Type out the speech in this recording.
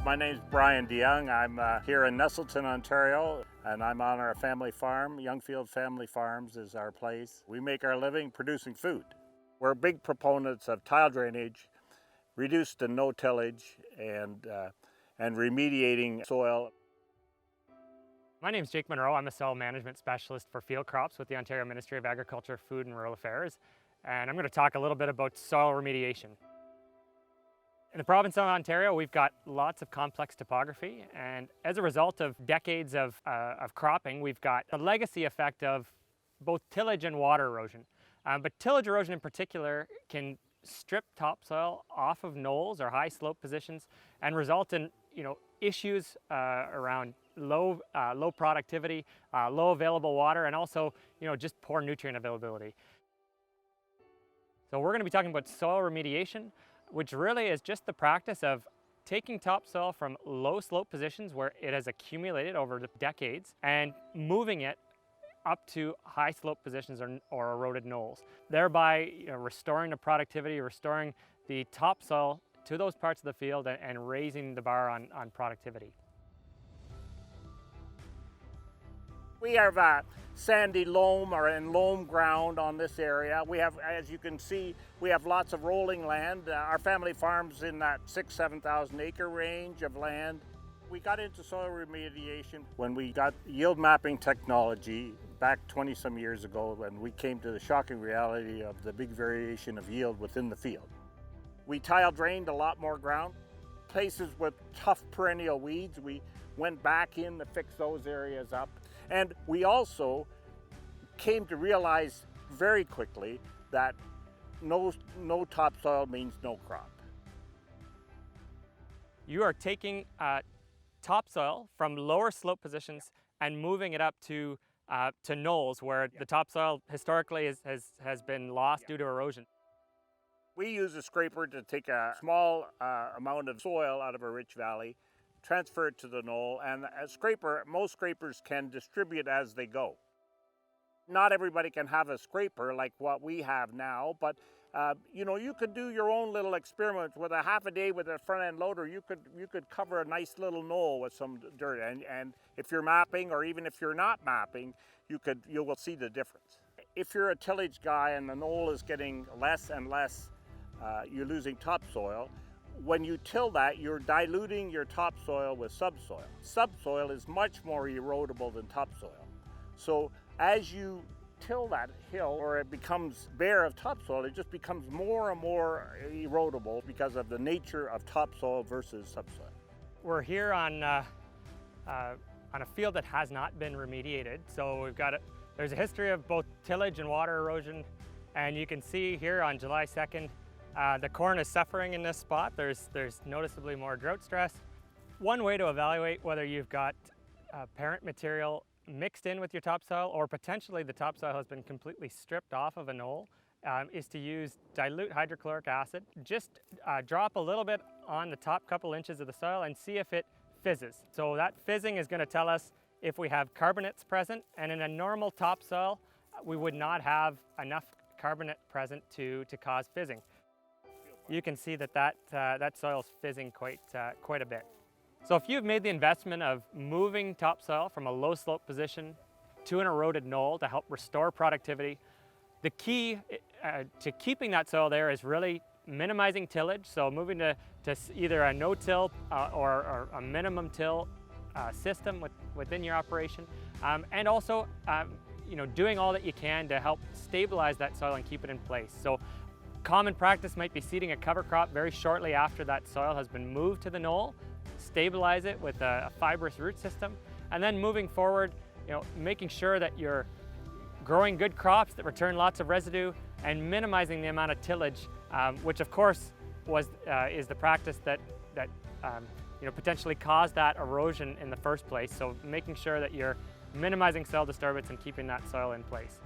My name's Brian DeYoung. I'm here in Nestleton, Ontario, and I'm on our family farm. Youngfield Family Farms is our place. We make our living producing food. We're big proponents of tile drainage, reduced to no tillage, and remediating soil. My name is Jake Monroe. I'm a soil management specialist for field crops with the Ontario Ministry of Agriculture, Food and Rural Affairs, and I'm going to talk a little bit about soil remediation. In the province of Ontario, we've got lots of complex topography, and as a result of decades of cropping, we've got the legacy effect of both tillage and water erosion. But tillage erosion in particular can strip topsoil off of knolls or high slope positions and result in issues around low productivity, low available water, and also just poor nutrient availability. So we're going to be talking about soil remediation, which really is just the practice of taking topsoil from low slope positions where it has accumulated over the decades and moving it up to high slope positions or eroded knolls, thereby restoring the productivity, restoring the topsoil to those parts of the field and raising the bar on productivity. We have sandy loam or in loam ground on this area. We have, as you can see, we have lots of rolling land. Our family farm's in that 7,000 acre range of land. We got into soil remediation when we got yield mapping technology back 20 some years ago, when we came to the shocking reality of the big variation of yield within the field. We tile drained a lot more ground. Places with tough perennial weeds, we went back in to fix those areas up. And we also came to realize very quickly that no topsoil means no crop. You are taking topsoil from lower slope positions and moving it up to knolls where the topsoil historically has been lost due to erosion. We use a scraper to take a small amount of soil out of a rich valley, transfer it to the knoll, and most scrapers can distribute as they go. Not everybody can have a scraper like what we have now, but you could do your own little experiment with a half a day with a front end loader. You could cover a nice little knoll with some dirt, and if you're mapping, or even if you're not mapping, you will see the difference. If you're a tillage guy and the knoll is getting less and less, you're losing topsoil. When you till that, you're diluting your topsoil with subsoil. Subsoil is much more erodible than topsoil. So as you till that hill, or it becomes bare of topsoil, it just becomes more and more erodible because of the nature of topsoil versus subsoil. We're here on a field that has not been remediated. So there's a history of both tillage and water erosion, and you can see here on July 2nd, the corn is suffering in this spot. There's noticeably more drought stress. One way to evaluate whether you've got parent material mixed in with your topsoil, or potentially the topsoil has been completely stripped off of a knoll, is to use dilute hydrochloric acid. Just drop a little bit on the top couple inches of the soil and see if it fizzes. So that fizzing is going to tell us if we have carbonates present, and in a normal topsoil, we would not have enough carbonate present to cause fizzing. You can see that soil is fizzing quite a bit. So if you've made the investment of moving topsoil from a low slope position to an eroded knoll to help restore productivity, the key to keeping that soil there is really minimizing tillage. So moving to either a no-till or a minimum till system within your operation, and also doing all that you can to help stabilize that soil and keep it in place. So common practice might be seeding a cover crop very shortly after that soil has been moved to the knoll, stabilize it with a fibrous root system, and then moving forward, making sure that you're growing good crops that return lots of residue and minimizing the amount of tillage, which of course is the practice that potentially caused that erosion in the first place. So making sure that you're minimizing soil disturbance and keeping that soil in place.